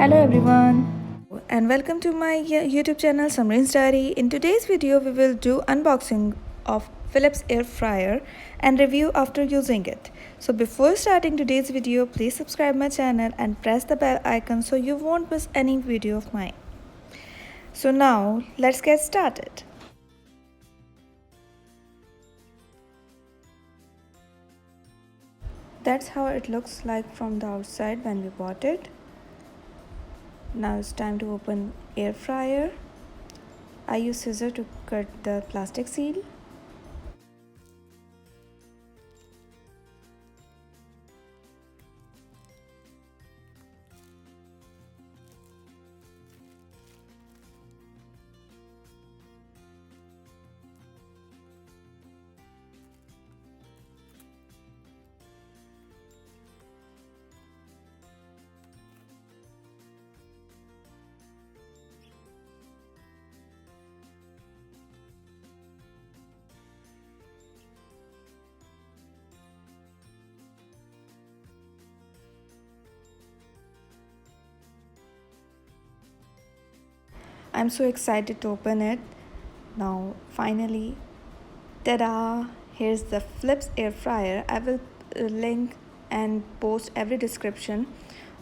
Hello everyone and welcome to my YouTube channel samreensdiary. In today's video we will do unboxing of Philips air fryer and review after using it. So before starting today's video, please subscribe my channel and press the bell icon so you won't miss any video of mine. So now let's get started. That's how it looks like from the outside when we bought it. Now it's time to open air fryer. I use scissors to cut the plastic seal. I'm so excited to open it. Now finally, ta-da! Here's the Philips air fryer. I will link and post every description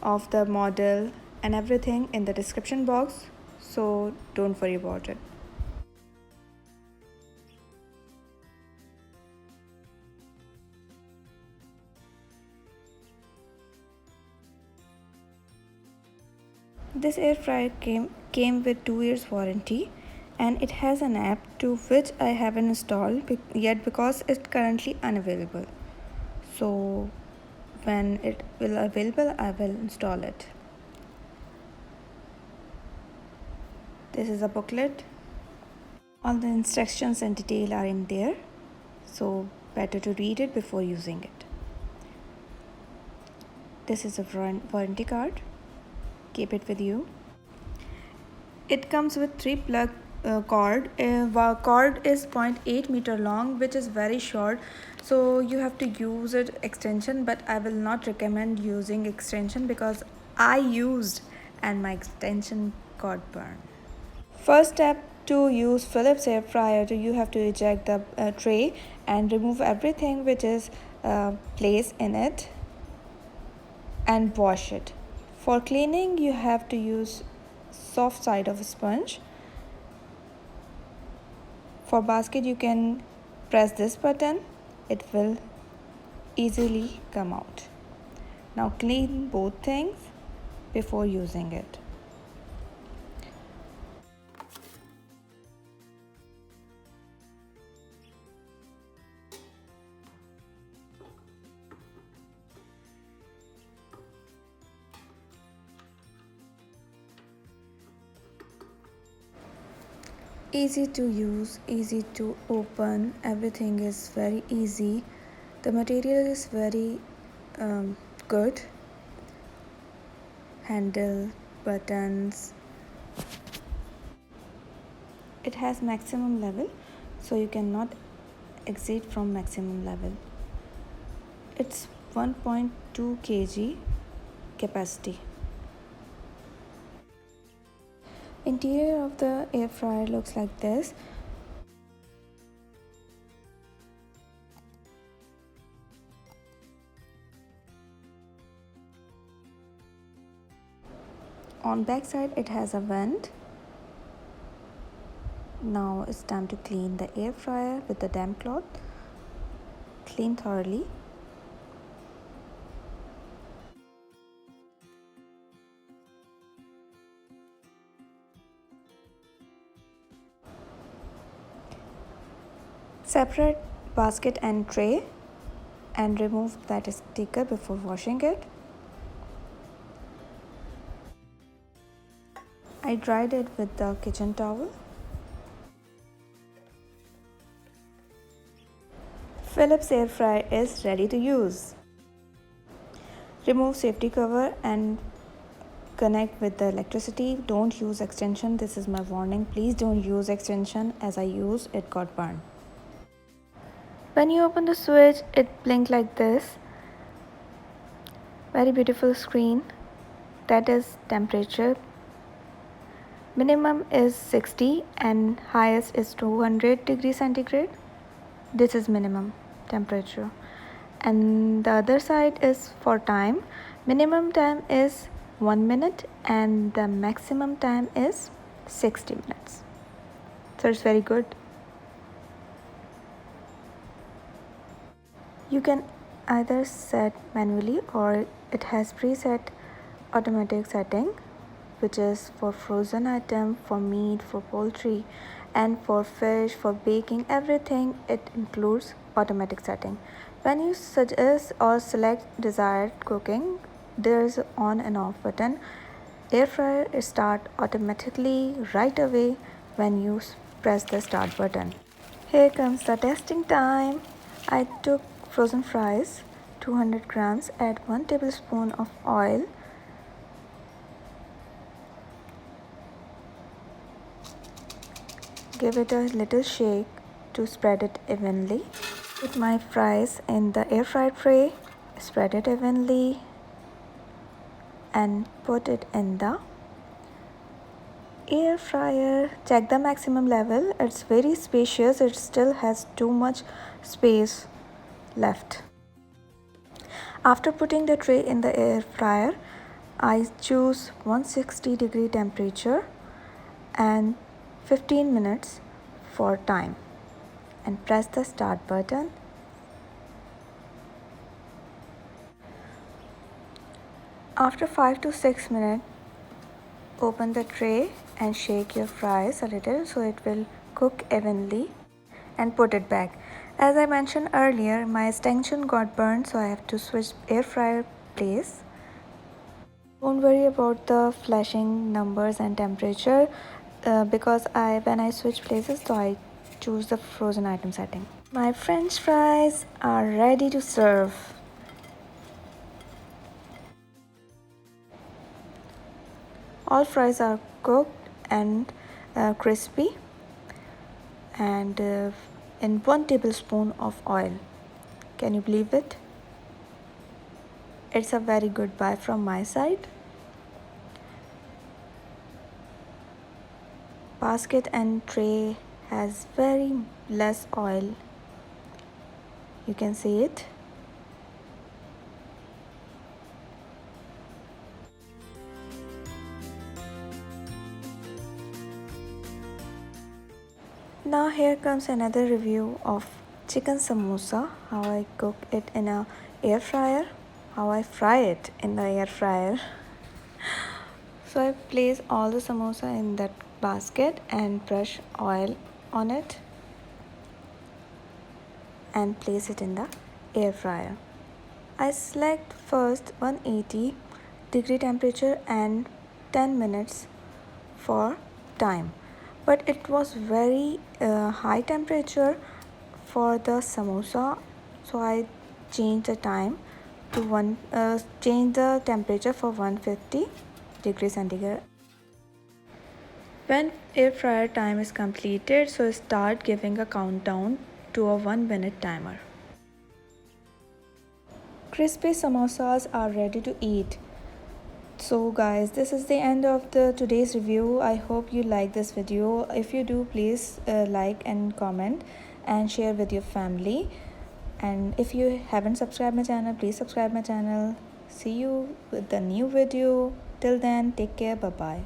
of the model and everything in the description box, so don't worry about it. This air fryer came with 2 years warranty, and it has an app to which I haven't installed yet because it's currently unavailable. So when it will available, I will install it. This is a booklet. All the instructions and detail are in there, so better to read it before using it. This is a warranty card. Keep it with you. It comes with 3 plug cord. Cord is 0.8 meter long, which is very short, so you have to use it extension, but I will not recommend using extension because I used and my extension got burned. First step to use Philips air fryer, you have to eject the tray and remove everything which is placed in it and wash it. For cleaning, you have to use soft side of a sponge. For basket, you can press this button. It will easily come out. Now clean both things before using it. Easy to use, easy to open, everything is very easy. The material is very good. Handle, buttons. It has maximum level, so you cannot exceed from maximum level. It's 1.2 kg capacity. Interior of the air fryer looks like this. On back side it has a vent. Now it's time to clean the air fryer with the damp cloth. Clean thoroughly. Separate basket and tray and remove that sticker before washing it. I dried it with the kitchen towel. Philips air fryer is ready to use. Remove safety cover and connect with the electricity. Don't use extension. This is my warning. Please don't use extension. As I used, it got burned. When you open the switch, it blinked like this. Very beautiful screen. that is temperature. Minimum is 60 and highest is 200 degrees centigrade. This is minimum temperature. And the other side is for time. Minimum time is 1 minute and the maximum time is 60 minutes. So it's very good. You can either set manually or it has preset automatic setting, which is for frozen item, for meat, for poultry, and for fish, for baking, everything it includes automatic setting. When you suggest or select desired cooking, there is an on and off button. Air fryer start automatically right away when you press the start button. Here comes the testing time. I took frozen fries, 200 grams, add 1 tablespoon of oil. Give it a little shake to spread it evenly. Put my fries in the air fried tray, spread it evenly, and put it in the air fryer. Check the maximum level. It's very spacious. It still has too much space left. After putting the tray in the air fryer, I choose 160 degree temperature and 15 minutes for time and press the start button. After 5 to 6 minutes, open the tray and shake your fries a little so it will cook evenly and put it back. As I mentioned earlier, my extension got burned, so I have to switch air fryer place. Don't worry about the flashing numbers and temperature because when I switch places, so I choose the frozen item setting. My French fries are ready to serve. All fries are cooked and crispy and in 1 tablespoon of oil. Can you believe it? It's a very good buy from my side. Basket and tray has very less oil. You can see it. Now here comes another review of chicken samosa, how I cook it in a air fryer, how I fry it in the air fryer. So I place all the samosa in that basket and brush oil on it and place it in the air fryer. I select first 180 degree temperature and 10 minutes for time, but it was very high temperature for the samosa, so I changed the time to change the temperature for 150 degrees centigrade. When air fryer time is completed, so start giving a countdown to a 1 minute timer. Crispy samosas are ready to eat. So guys, this is the end of today's review. I hope you like this video. If you do, please like and comment and share with your family. And if you haven't subscribed my channel, please subscribe my channel. See you with the new video. Till then, take care. Bye bye.